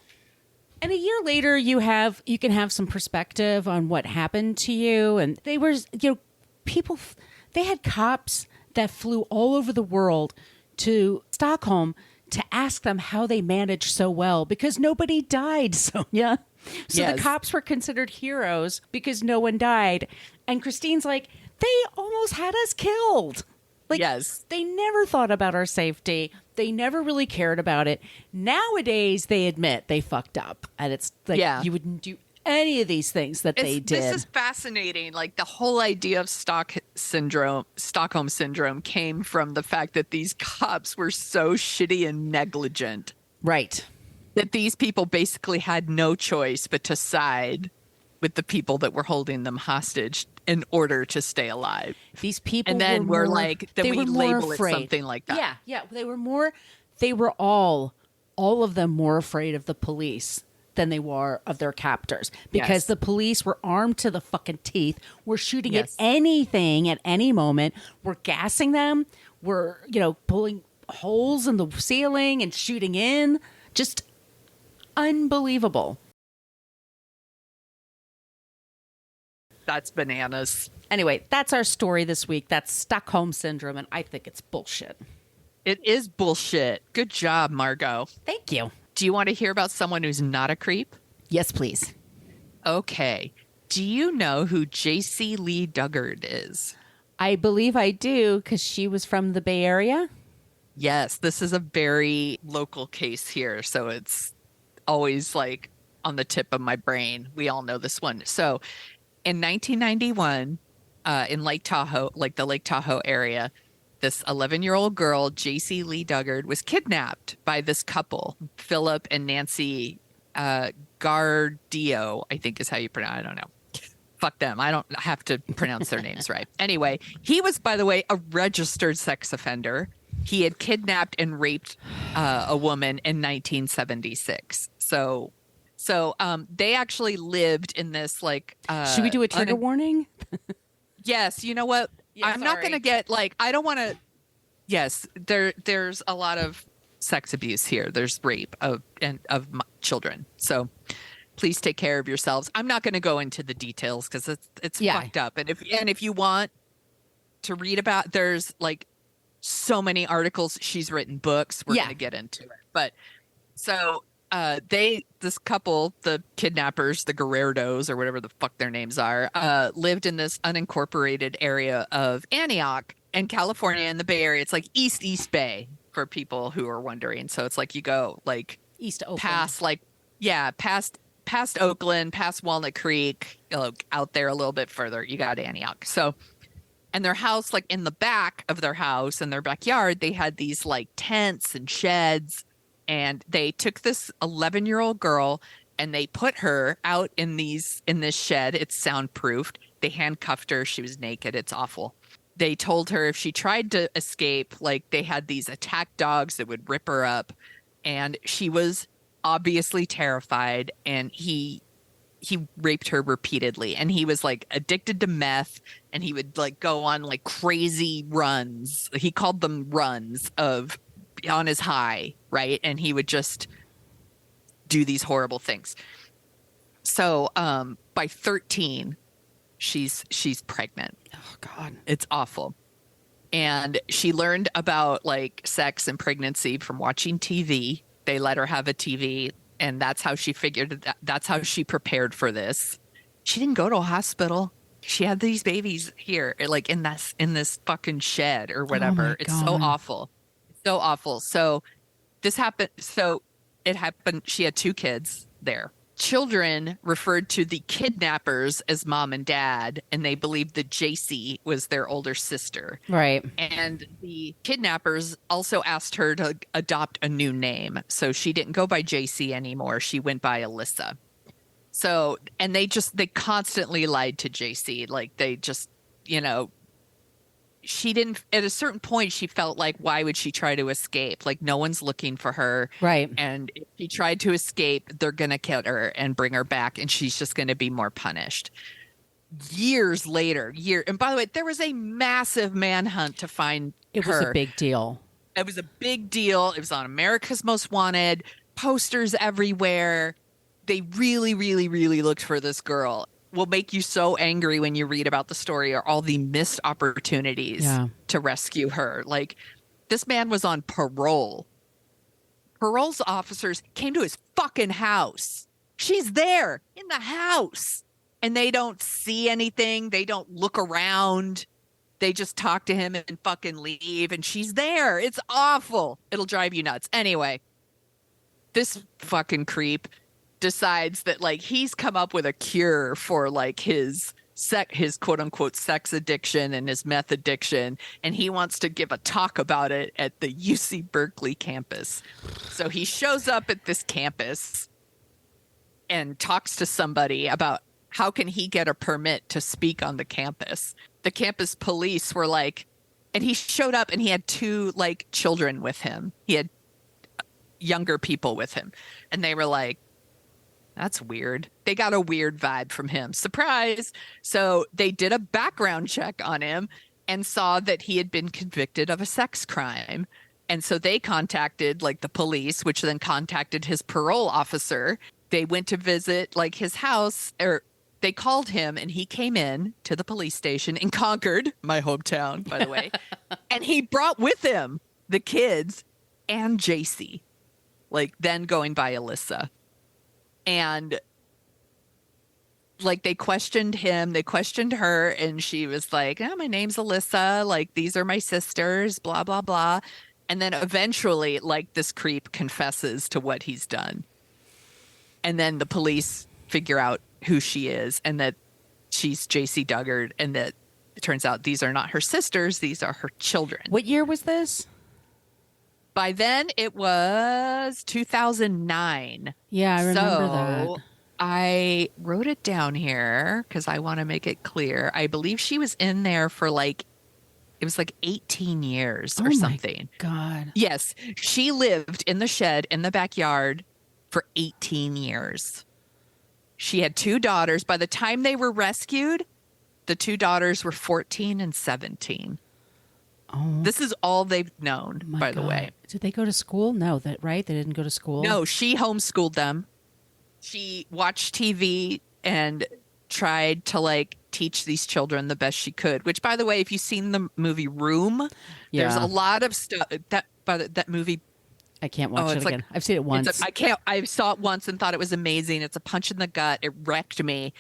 And a year later, you can have some perspective on what happened to you. And they were, you know, they had cops that flew all over the world to Stockholm to ask them how they managed so well because nobody died, Sonia. So the cops were considered heroes because no one died. And Christine's like, they almost had us killed. Like, they never thought about our safety. They never really cared about it. Nowadays, they admit they fucked up. And it's like, you wouldn't do any of these things that they did. This is fascinating. Like, the whole idea of Stockholm Syndrome came from the fact that these cops were so shitty and negligent. Right. That these people basically had no choice but to side with the people that were holding them hostage in order to stay alive. These people, and then we label afraid. It something like that. Yeah. They were all of them more afraid of the police than they were of their captors because the police were armed to the fucking teeth. Were shooting at anything at any moment. We're gassing them. We're, you know, pulling holes in the ceiling and shooting in. Just unbelievable. That's bananas. Anyway, that's our story this week. That's Stockholm Syndrome, and I think it's bullshit. It is bullshit. Good job, Margo. Thank you. Do you want to hear about someone who's not a creep? Yes, please. Okay. Do you know who Jaycee Lee Dugard is? I believe I do because she was from the Bay Area. Yes, this is a very local case here. So it's always like on the tip of my brain. We all know this one. So in 1991, in Lake Tahoe, like the Lake Tahoe area, this 11-year-old girl, Jaycee Lee Dugard, was kidnapped by this couple, Philip and Nancy Gardio, I think is how you pronounce it. I don't know. Fuck them. I don't have to pronounce their names right. Anyway, he was, by the way, a registered sex offender. He had kidnapped and raped a woman in 1976. So they actually lived in this like. Should we do a trigger warning? Yes. You know what? Yeah, I'm not going to get like. I don't want to. Yes, there's a lot of sex abuse here. There's rape of children. So please take care of yourselves. I'm not going to go into the details because it's fucked up. And if you want to read about, there's like so many articles. She's written books. We're going to get into it. But so this couple, the kidnappers, the Guerreros or whatever the fuck their names are, lived in this unincorporated area of Antioch in California in the Bay Area. It's like East Bay for people who are wondering. So it's like you go like East Oakland. Past Oakland, past Walnut Creek, out there a little bit further, you got Antioch. So, and their house, like in the back of their house, in their backyard, they had these like tents and sheds. And they took this 11-year-old girl and they put her out in this shed. It's soundproofed. They handcuffed her. She was naked. It's awful. They told her if she tried to escape, like they had these attack dogs that would rip her up. And she was obviously terrified, and he raped her repeatedly, and he was like addicted to meth, and he would like go on like crazy runs. He called them runs of on his high, right? And he would just do these horrible things. So by 13, she's pregnant. Oh God, it's awful. And she learned about like sex and pregnancy from watching TV. They let her have a TV, and that's how she figured that's how she prepared for this. She didn't go to a hospital. She had these babies here, like in this fucking shed or whatever. It's so awful. So awful. So this happened. So it happened. She had 2 kids there. Children referred to the kidnappers as mom and dad, and they believed that Jaycee was their older sister. Right. And the kidnappers also asked her to adopt a new name. So she didn't go by Jaycee anymore. She went by Alyssa. So, and they constantly lied to Jaycee. Like they just, she didn't, at a certain point, she felt like, why would she try to escape? Like no one's looking for her. Right. And if she tried to escape, they're going to kill her and bring her back, and she's just going to be more punished. Years later, and by the way, there was a massive manhunt to find her. It was a big deal. It was a big deal. It was on America's Most Wanted, posters everywhere. They really, really, really looked for this girl. Will make you so angry when you read about the story, or all the missed opportunities to rescue her. Like this man was on parole. Parole's officers came to his fucking house. She's there in the house, and they don't see anything. They don't look around. They just talk to him and fucking leave, and she's there. It's awful. It'll drive you nuts. Anyway, this fucking creep decides that like he's come up with a cure for like his quote unquote sex addiction and his meth addiction, and he wants to give a talk about it at the UC Berkeley campus. So he shows up at this campus and talks to somebody about how can he get a permit to speak on the campus. The campus police were like, and he showed up and he had 2 like children with him. He had younger people with him, and they were like, that's weird. They got a weird vibe from him. Surprise. So they did a background check on him and saw that he had been convicted of a sex crime. And so they contacted like the police, which then contacted his parole officer. They went to visit like his house, or they called him, and he came in to the police station in Concord, my hometown, by the way. And he brought with him the kids, and Jaycee, like then going by Alyssa. And like they questioned him, they questioned her, and she was like, oh, my name's Alyssa, like these are my sisters, blah blah blah. And then eventually like this creep confesses to what he's done, and then the police figure out who she is and that she's Jaycee Dugard, and that it turns out these are not her sisters, these are her children. What year was this? By then it was 2009. Yeah, I remember that. I wrote it down here because I want to make it clear. I believe she was in there for like, it was like 18 years or something. God. Yes, she lived in the shed in the backyard for 18 years. She had 2 daughters. By the time they were rescued, the 2 daughters were 14 and 17. Oh, this is all they've known, by the way. Did they go to school? No, right? They didn't go to school? No, she homeschooled them. She watched TV and tried to like teach these children the best she could, which, by the way, if you've seen the movie Room, there's a lot of stuff that movie. I can't watch it again. I've seen it once. I saw it once and thought it was amazing. It's a punch in the gut. It wrecked me.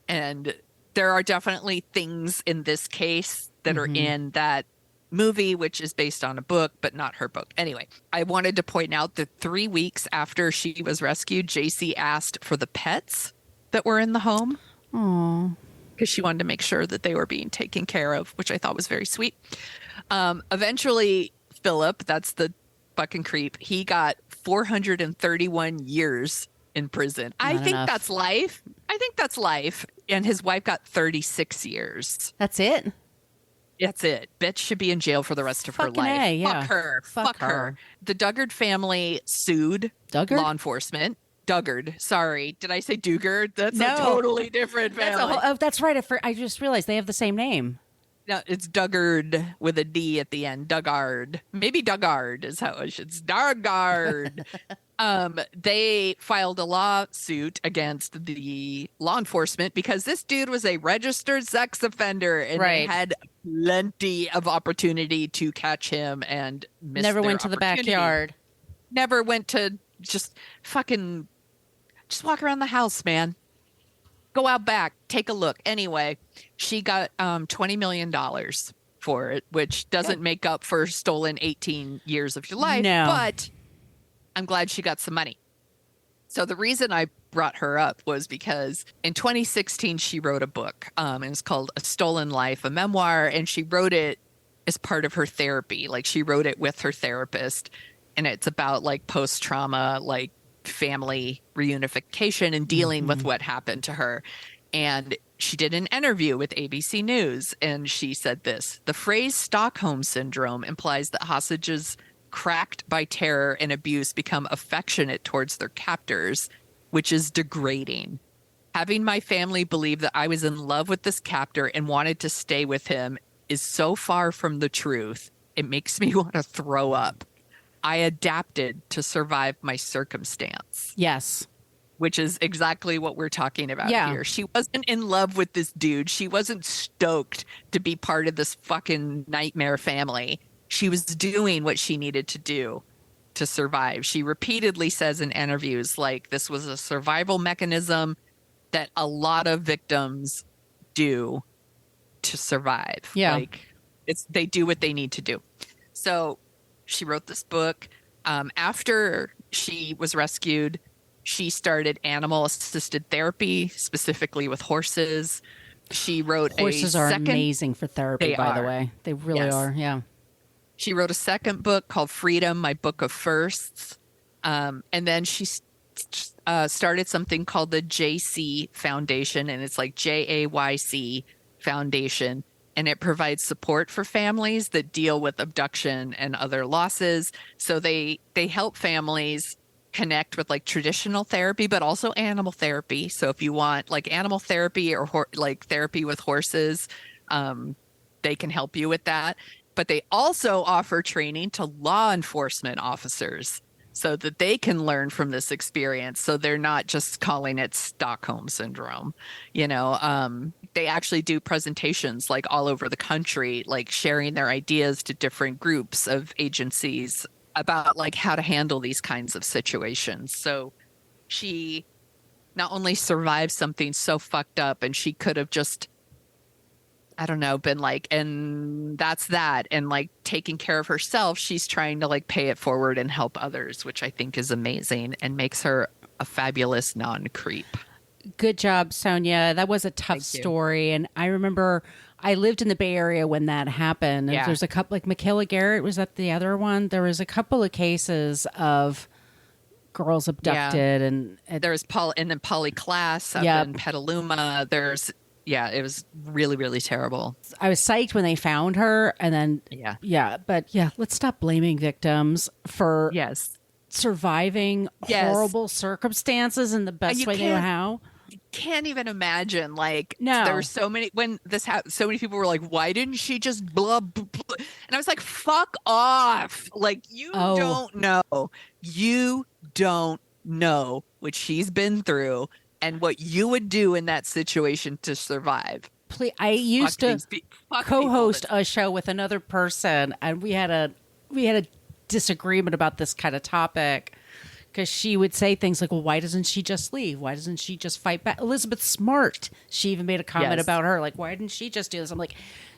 And there are definitely things in this case that are in that movie, which is based on a book, but not her book. Anyway, I wanted to point out that 3 weeks after she was rescued, Jaycee asked for the pets that were in the home. Aww. Because she wanted to make sure that they were being taken care of, which I thought was very sweet. Eventually, Philip, that's the fucking creep, he got 431 years in prison. I think that's life. And his wife got 36 years. That's it? That's it. Bitch should be in jail for the rest of her life. Fuck her. Fuck her. The Dugard family sued law enforcement. Dugard. Sorry. Did I say Dugard? That's a totally different family. That's right. I just realized they have the same name. No, it's Dugard with a D at the end. Dugard. Maybe Dugard is how it should. It's Dugard. They filed a lawsuit against the law enforcement because this dude was a registered sex offender, and they had plenty of opportunity to catch him and never went to the backyard. Never went to just walk around the house, man. Go out back, take a look. Anyway, she got $20 million for it, which doesn't make up for stolen 18 years of your life. No. But I'm glad she got some money. So the reason I brought her up was because in 2016, she wrote a book. And it's called A Stolen Life, a memoir. And she wrote it as part of her therapy. Like she wrote it with her therapist. And it's about like post-trauma, like family reunification and dealing with what happened to her. And she did an interview with ABC News. And she said this: the phrase Stockholm Syndrome implies that hostages cracked by terror and abuse become affectionate towards their captors, which is degrading. Having my family believe that I was in love with this captor and wanted to stay with him is so far from the truth. It makes me want to throw up. I adapted to survive my circumstance. Yes. Which is exactly what we're talking about here. She wasn't in love with this dude. She wasn't stoked to be part of this fucking nightmare family. She was doing what she needed to do to survive. She repeatedly says in interviews, like, this was a survival mechanism that a lot of victims do to survive. Yeah. Like, they do what they need to do. So she wrote this book. After she was rescued, she started animal-assisted therapy, specifically with horses. She wrote Horses are amazing for therapy, by the way. They really are, yeah. She wrote a second book called Freedom, My Book of Firsts. And then she started something called the Jaycee Foundation, and it's like Jayc Foundation. And it provides support for families that deal with abduction and other losses. So they help families connect with like traditional therapy, but also animal therapy. So if you want like animal therapy or like therapy with horses, they can help you with that. But they also offer training to law enforcement officers. so that they can learn from this experience. So they're not just calling it Stockholm Syndrome. They actually do presentations like all over the country, like sharing their ideas to different groups of agencies about like how to handle these kinds of situations. So she not only survived something so fucked up, and she could have just, I don't know, been like, and that's that, and like taking care of herself. She's trying to like pay it forward and help others, which I think is amazing and makes her a fabulous non-creep. Good job, Sonia. That was a tough story. And I remember I lived in the Bay Area when that happened. Yeah. There's a couple, like Michaela Garrett, was that the other one? There was a couple of cases of girls abducted, and there's and then Polly Klaas up in Petaluma. It was really, really terrible. I was psyched when they found her, and then let's stop blaming victims for surviving horrible circumstances in the best way they know how. Can't even imagine, like, there were so many when this happened, so many people were like, why didn't she just blah, blah, blah? And I was like, fuck off, like, you don't know what she's been through and what you would do in that situation to survive. Please, I used to co-host a show with another person, and we had a disagreement about this kind of topic. Because she would say things like, well, why doesn't she just leave? Why doesn't she just fight back? Elizabeth Smart, she even made a comment about her. Like, why didn't she just do this? I'm like,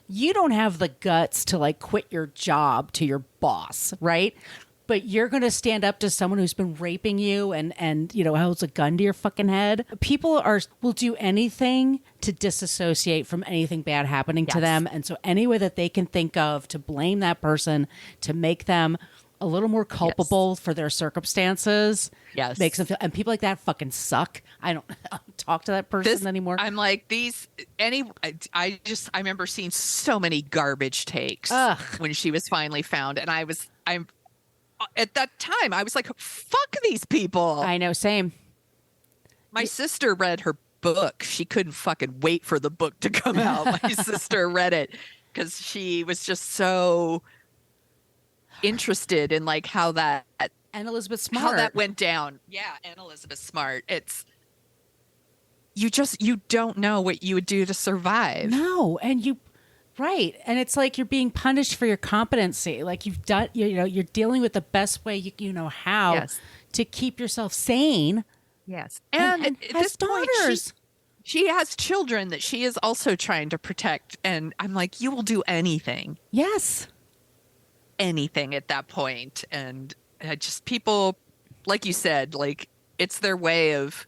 you don't have the guts to like quit your job to your boss, right? But you're going to stand up to someone who's been raping you and holds a gun to your fucking head. People will do anything to disassociate from anything bad happening to them. And so any way that they can think of to blame that person, to make them a little more culpable for their circumstances, makes them feel, and people like that fucking suck. I don't talk to that person anymore. I'm like, I remember seeing so many garbage takes when she was finally found, and I'm at that time I was like, fuck these people. I know, same. My sister read her book. She couldn't fucking wait for the book to come out. My sister read it because she was just so interested in like how that and Elizabeth Smart, how that went down. And Elizabeth Smart. It's you don't know what you would do to survive. No, and and it's like you're being punished for your competency. Like you've done, you're dealing with the best way you know how to keep yourself sane. Yes, and at this point, she has children that she is also trying to protect, and I'm like, you will do anything. Yes. Anything at that point. And just people, like you said, like it's their way of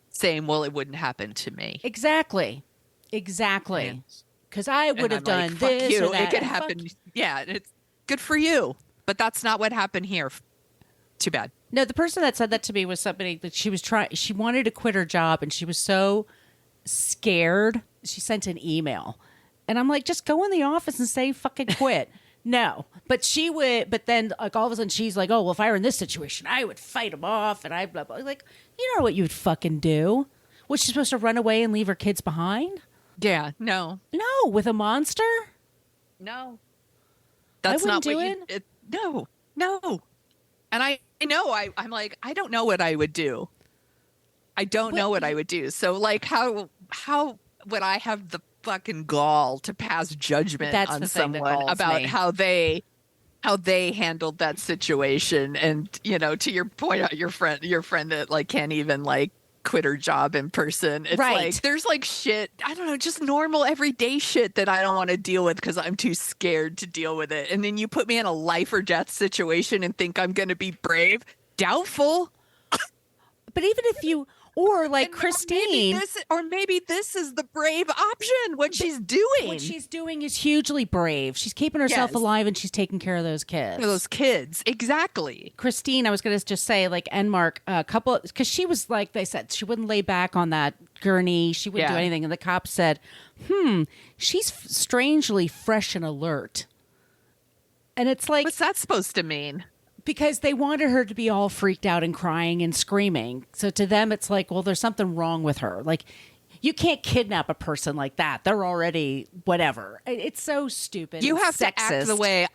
saying, well, it wouldn't happen to me. Exactly because I would have done like, this you. or that. It could happen. It's good for you, but that's not what happened here. Too bad. No, the person that said that to me was somebody that she wanted to quit her job, and she was so scared she sent an email, and I'm like, just go in the office and say fucking quit. No, but she would. But then, like all of a sudden, she's like, "Oh, well, if I were in this situation, I would fight him off." And I blah blah. Like, you know what you'd fucking do? Was she supposed to run away and leave her kids behind? Yeah, no, with a monster. No, that's not what you. No. And I know I'm like, I don't know what I would do. I don't know what I would do. So like, how would I have the fucking gall to pass judgment on someone about how they handled that situation? And to your point, your friend that like can't even like quit her job in person. It's like there's like shit, I don't know, just normal everyday shit that I don't want to deal with because I'm too scared to deal with it. And then you put me in a life or death situation and think I'm going to be brave. Doubtful. But even if you, or like Christine, or maybe this is the brave option. What she's doing. What she's doing is hugely brave. She's keeping herself alive, and she's taking care of those kids. Those kids, exactly. Christine, I was going to just say, like, and Mark, a couple, because she was like they said, she wouldn't lay back on that gurney. She wouldn't do anything, and the cops said, she's strangely fresh and alert. And it's like, what's that supposed to mean? Because they wanted her to be all freaked out and crying and screaming. So to them, it's like, well, there's something wrong with her. Like, you can't kidnap a person like that. They're already whatever. It's so stupid. You have to act the way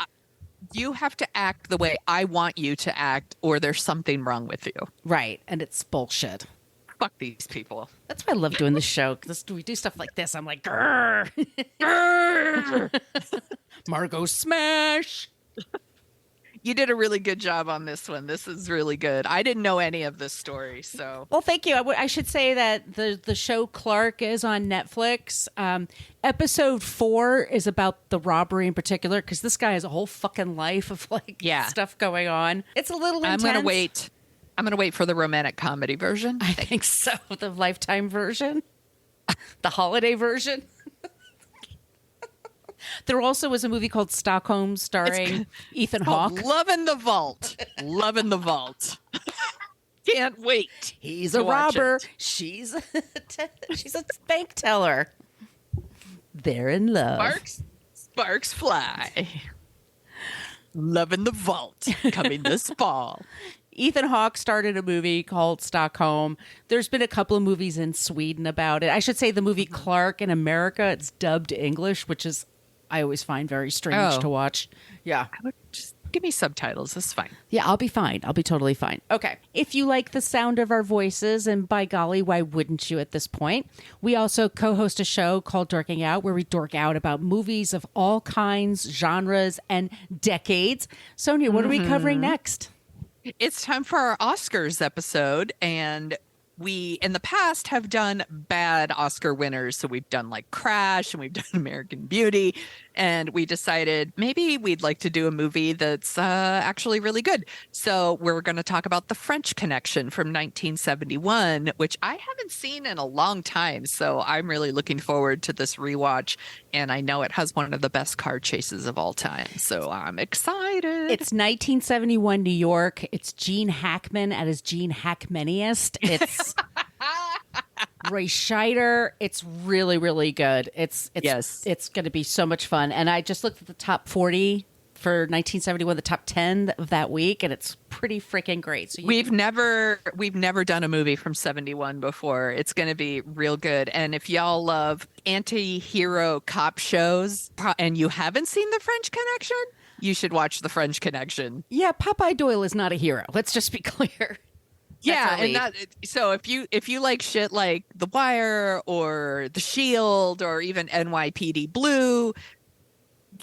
You have to act the way I want you to act, or there's something wrong with you. Right. And it's bullshit. Fuck these people. That's why I love doing the show. Because we do stuff like this. I'm like, grrr. Grrr. Margo smash. You did a really good job on this one. This is really good. I didn't know any of this story, so. Well, thank you. I should say that the show Clark is on Netflix. Episode 4 is about the robbery in particular, because this guy has a whole fucking life of stuff going on. It's a little intense. I'm gonna wait for the romantic comedy version. I think so. The Lifetime version, the holiday version. There also was a movie called Stockholm starring Ethan Hawke. Love in the Vault. Love in the Vault. Can't wait. He's a robber. She's a bank teller. They're in love. Sparks fly. Love in the Vault coming this fall. Ethan Hawke started a movie called Stockholm. There's been a couple of movies in Sweden about it. I should say the movie Clark in America, it's dubbed English, which is I always find very strange to watch. Yeah. Just give me subtitles. That's fine. Yeah, I'll be fine. I'll be totally fine. Okay. If you like the sound of our voices, and by golly, why wouldn't you at this point? We also co-host a show called Dorking Out, where we dork out about movies of all kinds, genres, and decades. Sonia, what are we covering next? It's time for our Oscars episode, and we, in the past, have done bad Oscar winners. So we've done like Crash and we've done American Beauty. And we decided maybe we'd like to do a movie that's actually really good. So we're going to talk about The French Connection from 1971, which I haven't seen in a long time. So I'm really looking forward to this rewatch. And I know it has one of the best car chases of all time. So I'm excited. It's 1971 New York. It's Gene Hackman at his Gene Hackmaniest. It's Ray Scheider. It's really, really good. It's going to be so much fun. And I just looked at the top 40 for 1971, the top 10 of that week, and it's pretty freaking great. So we've never done a movie from 71 before. It's going to be real good. And if y'all love anti-hero cop shows and you haven't seen The French Connection, you should watch The French Connection. Yeah, Popeye Doyle is not a hero. Let's just be clear. Yeah, and so if you like shit like The Wire or The Shield or even NYPD Blue,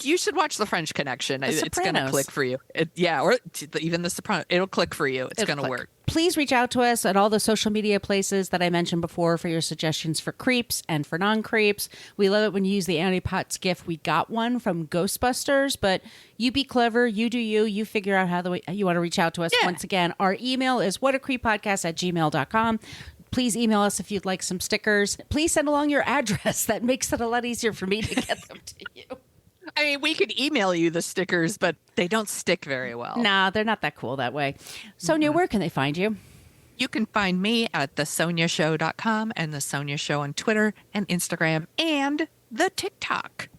you should watch The French Connection. It's going to click for you. Or even The Sopranos. It'll click for you. It's going to work. Please reach out to us at all the social media places that I mentioned before for your suggestions for creeps and for non-creeps. We love it when you use the Annie Potts GIF. We got one from Ghostbusters, but you be clever. You do you. You figure out how you want to reach out to us. Yeah. Once again, our email is whatacreeppodcast@gmail.com. Please email us if you'd like some stickers. Please send along your address. That makes it a lot easier for me to get them to you. I mean, we could email you the stickers, but they don't stick very well. Nah, they're not that cool that way. Sonia, where can they find you? You can find me at thesoniashow.com and The Sonia Show on Twitter and Instagram and the TikTok.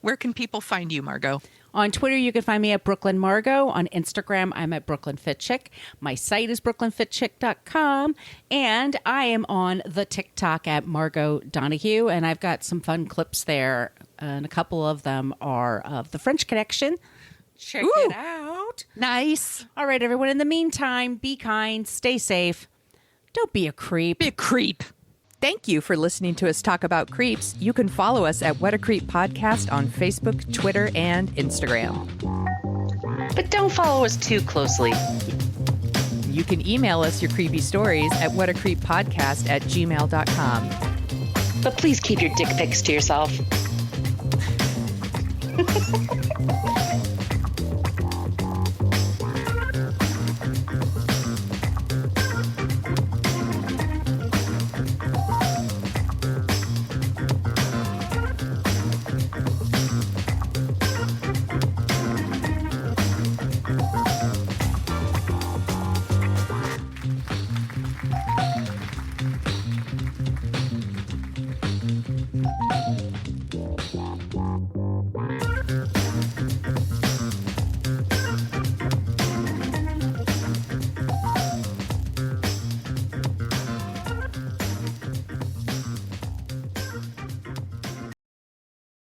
Where can people find you, Margo? On Twitter, you can find me at Brooklyn Margo. On Instagram, I'm at Brooklyn Fit Chick. My site is brooklynfitchick.com. And I am on the TikTok at Margo Donahue. And I've got some fun clips there. And a couple of them are of The French Connection. Check it out. Nice. All right, everyone. In the meantime, be kind, stay safe. Don't be a creep. Be a creep. Thank you for listening to us talk about creeps. You can follow us at What a Creep Podcast on Facebook, Twitter, and Instagram. But don't follow us too closely. You can email us your creepy stories at whatacreeppodcast@gmail.com. But please keep your dick pics to yourself.